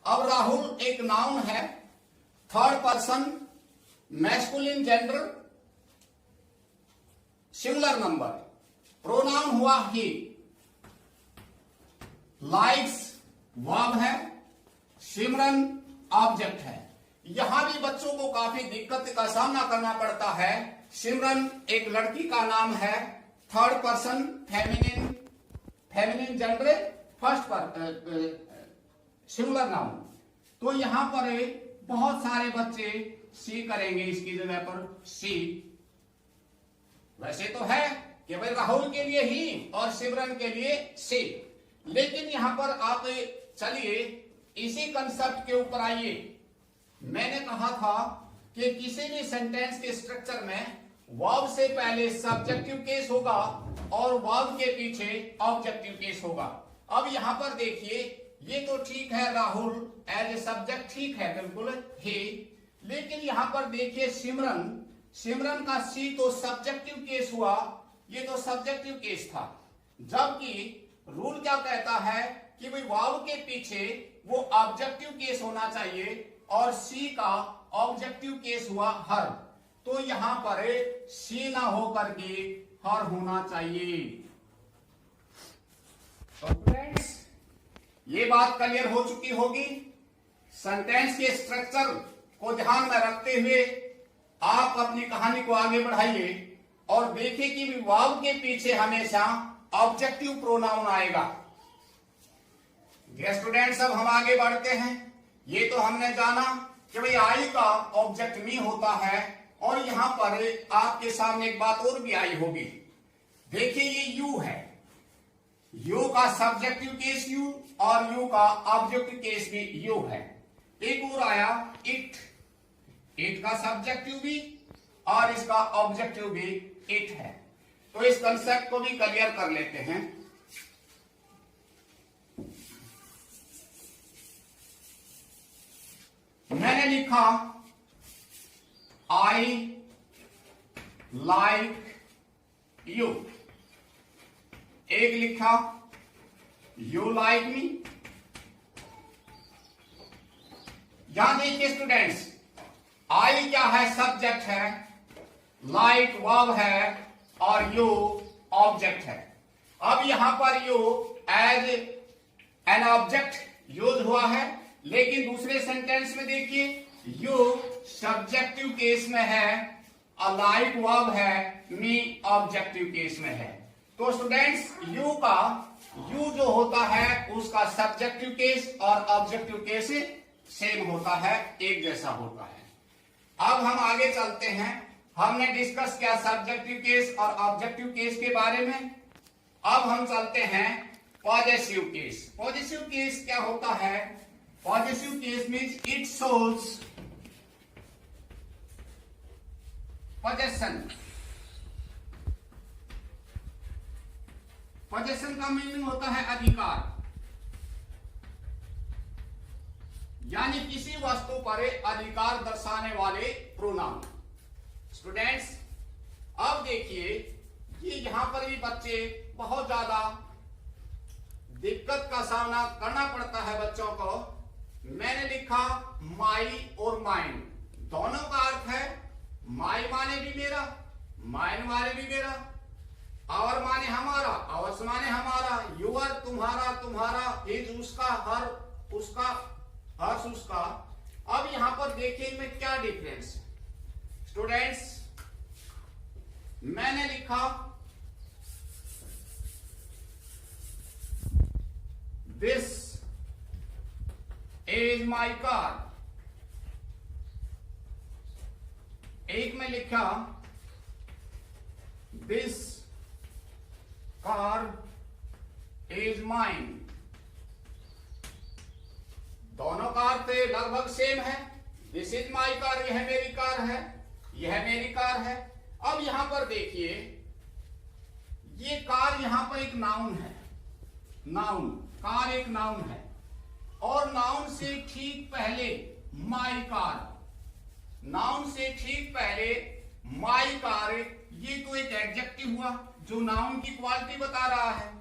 अब राहुल एक नाउन है, third person, masculine gender, singular number. Pronoun हुआ ही। लाइक्स वर्ब है, सिमरन ऑब्जेक्ट है। यहां भी बच्चों को काफी दिक्कत का सामना करना पड़ता है। सिमरन एक लड़की का नाम है, third person feminine gender, first पर सिंगुलर नाउन। तो यहां पर बहुत सारे बच्चे सी करेंगे, इसकी जगह पर सी। वैसे तो है कि भाई राहुल के लिए ही और सिमरन के लिए सी, लेकिन यहां पर आप चलिए इसी कंसेप्ट के ऊपर आइए। मैंने कहा था कि किसी भी सेंटेंस के स्ट्रक्चर में वर्ब से पहले सब्जेक्टिव केस होगा और वर्ब के पीछे ऑब्जेक्टिव केस होगा। अब यहां पर देखिए, ये तो ठीक है, राहुल एज ए सब्जेक्ट ठीक है, बिल्कुल ही। लेकिन यहां पर देखिए सिमरन का सी तो सब्जेक्टिव केस हुआ, ये तो सब्जेक्टिव केस था। जबकि रूल क्या कहता है कि भाई वर्ब के पीछे वो ऑब्जेक्टिव केस होना चाहिए और सी का ऑब्जेक्टिव केस हुआ हर। तो यहां पर सी ना होकर के हर होना चाहिए। तो फ्रेंड्स, ये बात क्लियर हो चुकी होगी। सेंटेंस के स्ट्रक्चर को ध्यान में रखते हुए आप अपनी कहानी को आगे बढ़ाइए और देखिए कि वर्ब के पीछे हमेशा ऑब्जेक्टिव प्रोनाउन आएगा। डियर स्टूडेंट्स, अब हम आगे बढ़ते हैं। ये तो हमने जाना कि भाई आई का ऑब्जेक्ट मी होता है, और यहां पर आपके सामने एक बात और भी आई होगी। देखिए ये यू है, यू का सब्जेक्टिव केस यू और यू का ऑब्जेक्टिव केस भी यू है। एक और आया इट का सब्जेक्टिव भी और इसका ऑब्जेक्टिव भी इट है। तो इस कंसेप्ट को भी क्लियर कर लेते हैं। मैंने लिखा आई लाइक यू, एक लिखा यू लाइक मी। यहां देखिए स्टूडेंट्स, आई क्या है, सब्जेक्ट है, लाइक वर्ब है और यू ऑब्जेक्ट है। अब यहां पर you as an object use हुआ है, लेकिन दूसरे सेंटेंस में देखिए यू सब्जेक्टिव केस में है, लाइक वर्ब है, मी ऑब्जेक्टिव केस में है। तो स्टूडेंट्स, यू जो होता है उसका सब्जेक्टिव केस और ऑब्जेक्टिव केस सेम होता है, एक जैसा होता है। अब हम आगे चलते हैं। हमने डिस्कस किया सब्जेक्टिव केस और ऑब्जेक्टिव केस के बारे में। अब हम चलते हैं पॉजेसिव केस। पॉजेसिव केस क्या होता है? Possessive case means it shows possession. Possession का मीनिंग होता है अधिकार, यानी किसी वस्तु पर अधिकार दर्शाने वाले प्रोनाउन। स्टूडेंट्स, अब देखिए ये यहां पर भी बच्चे बहुत ज्यादा दिक्कत का सामना करना पड़ता है बच्चों को। मैंने लिखा माई और माइन, दोनों का अर्थ है माई माने भी मेरा, माइन माने भी मेरा, आवर माने हमारा, आवर्स माने हमारा, यूर तुम्हारा, तुम्हारा, हिज उसका, हर उसका, हर्ष उसका। अब यहां पर देखिए इनमें क्या डिफरेंस है। स्टूडेंट्स, मैंने लिखा दिस इज माई कार, एक में लिखा दिस कार इज माइन। दोनों का अर्थ लगभग सेम है। दिस इज माई कार, यह मेरी कार है, यह मेरी कार है। अब यहां पर देखिए ये कार यहां पर एक नाउन है, नाउन, कार एक नाउन है, और नाउन से ठीक पहले माई कार, नाउन से ठीक पहले माई कार, ये तो एक एडजेक्टिव हुआ जो नाउन की क्वालिटी बता रहा है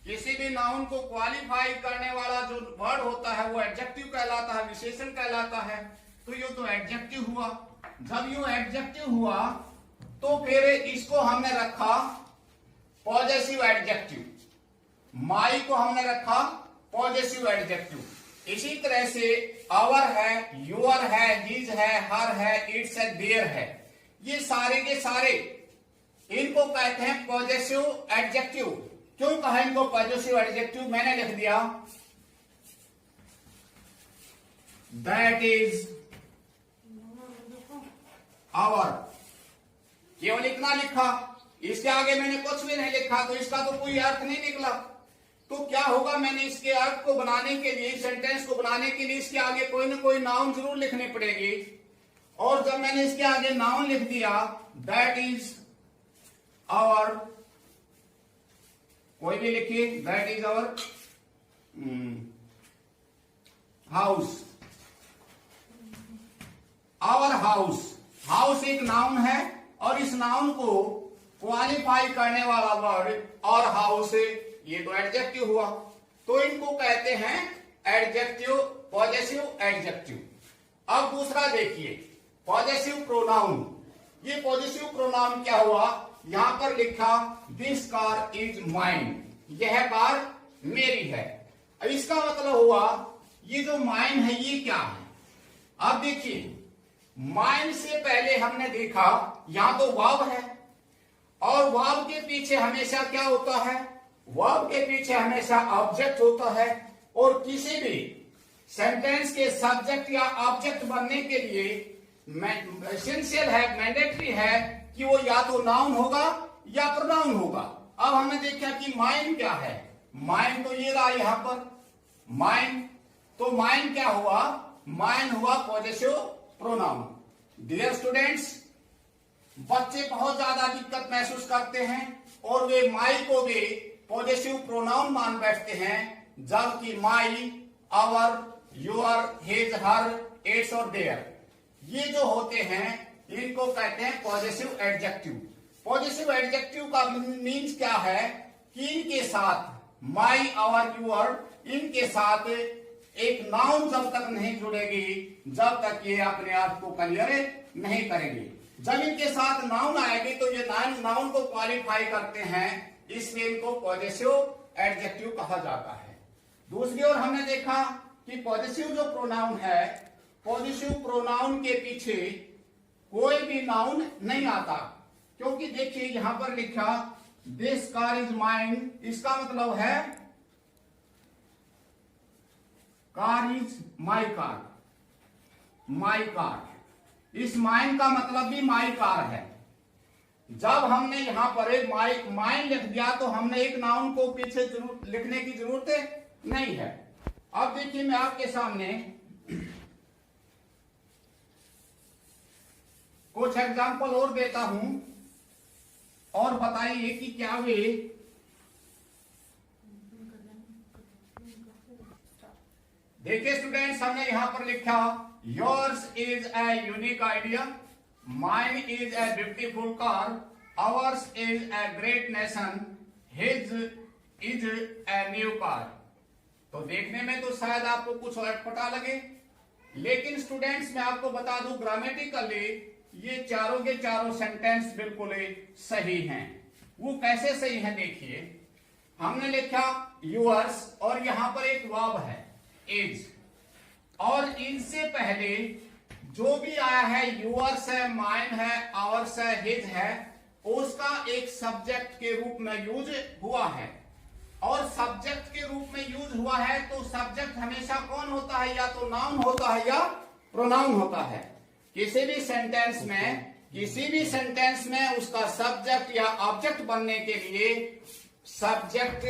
किसी भी नाउन को क्वालिफाई करने वाला जो वर्ड होता है वो एडजेक्टिव कहलाता है, विशेषण कहलाता है। तो ये तो एडजेक्टिव हुआ। जब ये एडजेक्टिव हुआ तो फिर इसको हमने रखा पॉजेसिव एडजेक्टिव। माई को हमने रखा पॉजेसिव एडजेक्टिव। इसी तरह से आवर है, योर है, हिज है, हर है, इट्स है, देयर है, ये सारे के सारे इनको कहते हैं पॉजेसिव एडजेक्टिव। क्यों कहा इनको पॉजेसिव एडजेक्टिव? मैंने लिख दिया दैट इज आवर, केवल इतना लिखा, इसके आगे मैंने कुछ भी नहीं लिखा, तो इसका तो कोई अर्थ नहीं निकला। तो क्या होगा, मैंने इसके अर्थ को बनाने के लिए, सेंटेंस को बनाने के लिए इसके आगे कोई ना कोई नाउन जरूर लिखनी पड़ेगी। और जब मैंने इसके आगे नाउन लिख दिया दैट इज आवर, कोई भी लिखिए, that is our house, our house. House एक नाउन है और इस नाउन को क्वालिफाई करने वाला वर्ड और हाउस, ये तो एडजेक्टिव हुआ। तो इनको कहते हैं एडजेक्टिव, पॉजेसिव एडजेक्टिव। अब दूसरा देखिए पॉजेसिव प्रोनाउन। ये पॉजेसिव प्रोनाउन क्या हुआ, यहां पर लिखा दिस कार इज माइन, यह कार मेरी है। अब इसका मतलब हुआ ये जो माइन है ये क्या है। अब देखिए माइन से पहले हमने देखा यहां तो वर्ब है और वर्ब के पीछे हमेशा क्या होता है, वर्ब के पीछे हमेशा ऑब्जेक्ट होता है। और किसी भी सेंटेंस के सब्जेक्ट या ऑब्जेक्ट बनने के लिए एसेंशियल है, मैंडेटरी है कि वो या तो नाउन होगा या प्रोनाउन होगा। अब हमने देखा कि माइन क्या है, माइन तो ये रहा यहां पर माइन। तो माइन क्या हुआ, माइन हुआ पॉजेसिव प्रोनाउन। डियर स्टूडेंट्स, बच्चे बहुत ज्यादा दिक्कत महसूस करते हैं और वे माई को भी पॉजेसिव प्रोनाउन मान बैठते हैं, जबकि my, our, your, his, her, its और देयर, ये जो होते हैं इनको कहते हैं पॉजेसिव एडजेक्टिव। पॉजेसिव एडजेक्टिव का मीन्स क्या है कि इनके साथ माई, आवर, योर, इनके साथ एक नाउन जब तक नहीं जुड़ेगी, जब तक ये अपने आप को क्लियर नहीं करेंगे। जब इनके साथ नाउन आएगी तो ये नाउन को क्वालिफाई करते हैं, इसलिए इनको पॉजेसिव एडजेक्टिव कहा जाता है। दूसरी ओर हमने देखा कि पॉजेसिव जो प्रोनाउन है, पॉजेसिव प्रोनाउन के पीछे कोई भी नाउन नहीं आता, क्योंकि देखिए यहां पर लिखा दिस कार इज माइन, इसका मतलब है car is my car, my car. इस माइन का मतलब भी माई कार है। जब हमने यहां पर एक माइन लिख दिया तो हमने एक नाउन को पीछे लिखने की जरूरत नहीं है। अब देखिए मैं आपके सामने कुछ एग्जाम्पल और देता हूं और बताइए कि क्या वे देखिए स्टूडेंट्स, हमने यहां पर लिखा yours is a unique idea, mine is a beautiful car, hours is a great nation, his is a new car. तो देखने में तो शायद आपको कुछ अटपटा लगे, लेकिन स्टूडेंट्स मैं आपको बता दूं ग्रामेटिकली ये चारों के चारों सेंटेंस बिल्कुल सही हैं। वो कैसे सही है देखिए, हमने लिखा यूअर्स और यहां पर एक वर्ब है इज, और इनसे पहले जो भी आया है यूअर्स है, माइन है, आवर्स है, हिज है, उसका एक सब्जेक्ट के रूप में यूज हुआ है। और सब्जेक्ट के रूप में यूज हुआ है तो सब्जेक्ट हमेशा कौन होता है, या तो नाउन होता है या प्रोनाउन होता है। किसी भी सेंटेंस में उसका सब्जेक्ट या ऑब्जेक्ट बनने के लिए सब्जेक्ट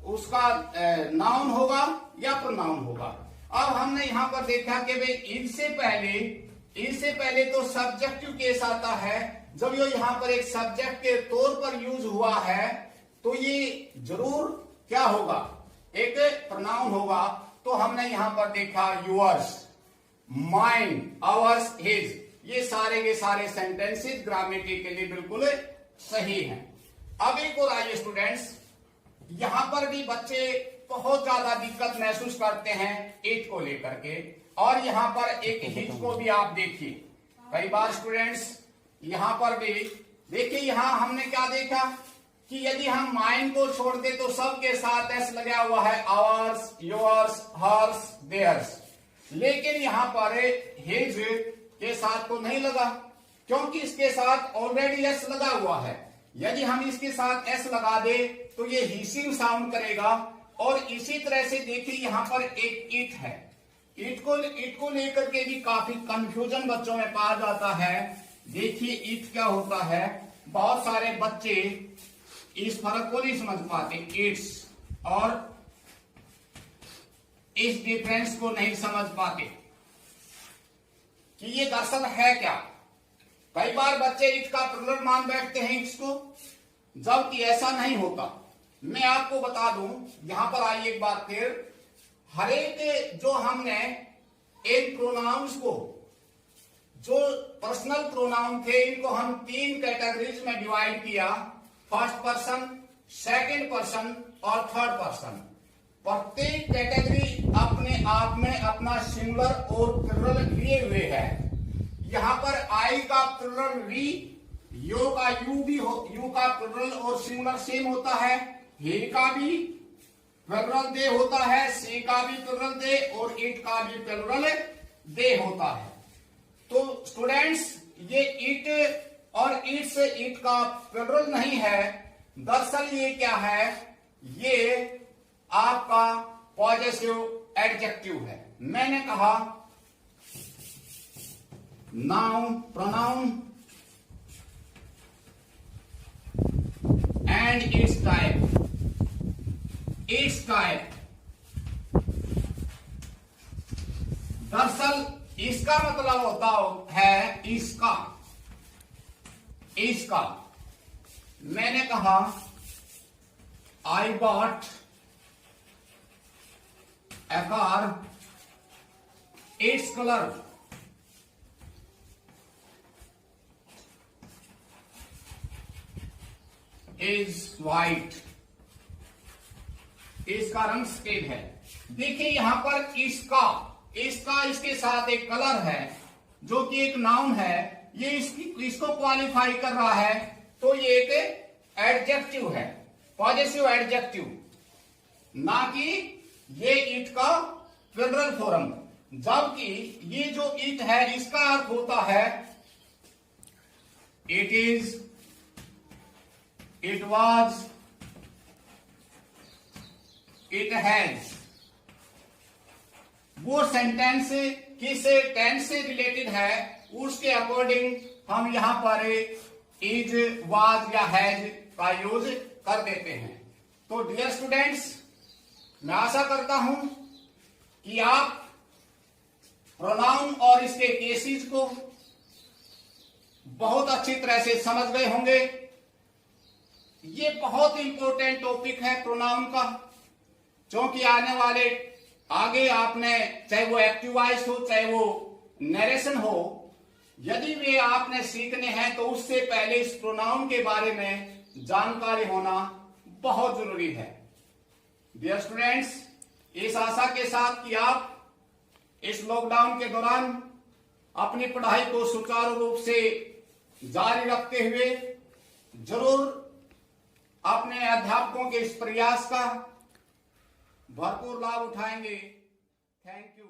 उसका नाउन होगा या प्रोनाउन होगा। अब हमने यहां पर देखा कि भाई इनसे पहले तो सब्जेक्टिव केस आता है। जब ये यहां पर एक सब्जेक्ट के तौर पर यूज हुआ है तो ये जरूर क्या होगा, एक प्रोनाउन होगा। तो हमने यहां पर देखा यूअर्स, माइन, आवर्स, हिज, ये सारे के सारे सेंटेंसेस ग्रामेटिकली बिल्कुल सही हैं। अब एक और आइए स्टूडेंट्स, यहां पर भी बच्चे बहुत ज्यादा दिक्कत महसूस करते हैं ईट को लेकर के। और यहां पर एक हिच को भी आप देखिए, कई बार स्टूडेंट्स यहां पर भी देखिए, यहां हमने क्या देखा कि यदि हम माइंड को छोड़ दे तो सबके साथ एस लगा हुआ है, आवर्स, योर्स, हर्स, देयर्स। लेकिन यहां पर हिज के साथ तो नहीं लगा, क्योंकि इसके साथ ऑलरेडी एस लगा हुआ है। यदि हम इसके साथ एस लगा दे तो ये हिसिंग साउंड करेगा। और इसी तरह से देखिए यहां पर एक ईट है, ईट को लेकर के भी काफी कंफ्यूजन बच्चों में पाया जाता है। देखिए ईट क्या होता है, बहुत सारे बच्चे इस फर्क को नहीं समझ पाते, ईट्स और इस डिफरेंस को नहीं समझ पाते कि ये दरअसल है क्या। कई बार बच्चे ईट का प्लुरल मान बैठते हैं ईट्स को, जबकि ऐसा नहीं होता। मैं आपको बता दूं, यहां पर आइए एक बार फिर, हरेक जो हमने इन प्रोनाउंस को, जो पर्सनल प्रोनाउन थे, इनको हम 3 कैटेगरीज में डिवाइड किया, फर्स्ट पर्सन, सेकंड पर्सन और थर्ड पर्सन। प्रत्येक कैटेगरी अपने आप में अपना सिंगुलर और प्लुरल लिए हुए है। यहां पर आई का प्लुरल वी, यो का यू भी हो, यू का प्लुरल और सिंगुलर सेम होता है, हे का भी प्लुरल दे होता है, सी का भी प्लुरल दे और इट का भी प्लुरल दे होता है। तो स्टूडेंट्स ये इट और इट्स, इट का प्लुरल नहीं है, दरअसल ये क्या है, ये आपका पॉजेसिव एडजेक्टिव है। मैंने कहा noun, pronoun and it's type, it's type. दरअसल इसका मतलब होता है इसका, इसका। मैंने कहा I bought a car, its color is white, इसका रंग सफेद है। देखिए यहां पर इसका, इसका इसके साथ एक कलर है जो कि एक नाउन है, ये इसको क्वालिफाई कर रहा है, तो ये एक एडजेक्टिव है, पॉजिटिव एडजेक्टिव, ना कि ये ईट का प्लुरल फॉर्म। जबकि ये जो ईट है इसका अर्थ होता है it is, it was, it has. वो सेंटेंस किस टेंस से रिलेटेड है उसके अकॉर्डिंग हम यहां पर इज, वाज या हैज का यूज कर देते हैं। तो डियर स्टूडेंट्स, मैं आशा करता हूं कि आप प्रोनाउन और इसके केसेस को बहुत अच्छी तरह से समझ गए होंगे। ये बहुत इंपॉर्टेंट टॉपिक है प्रोनाउन का, क्योंकि आने वाले आगे आपने, चाहे वो एक्टिव वॉइस हो चाहे वो नरेशन हो, यदि वे आपने सीखने हैं तो उससे पहले इस प्रोनाउन के बारे में जानकारी होना बहुत जरूरी है। डियर स्टूडेंट्स, इस आशा के साथ कि आप इस लॉकडाउन के दौरान अपनी पढ़ाई को सुचारू रूप से जारी रखते हुए जरूर अपने अध्यापकों के इस प्रयास का भरपूर लाभ उठाएंगे। Thank you.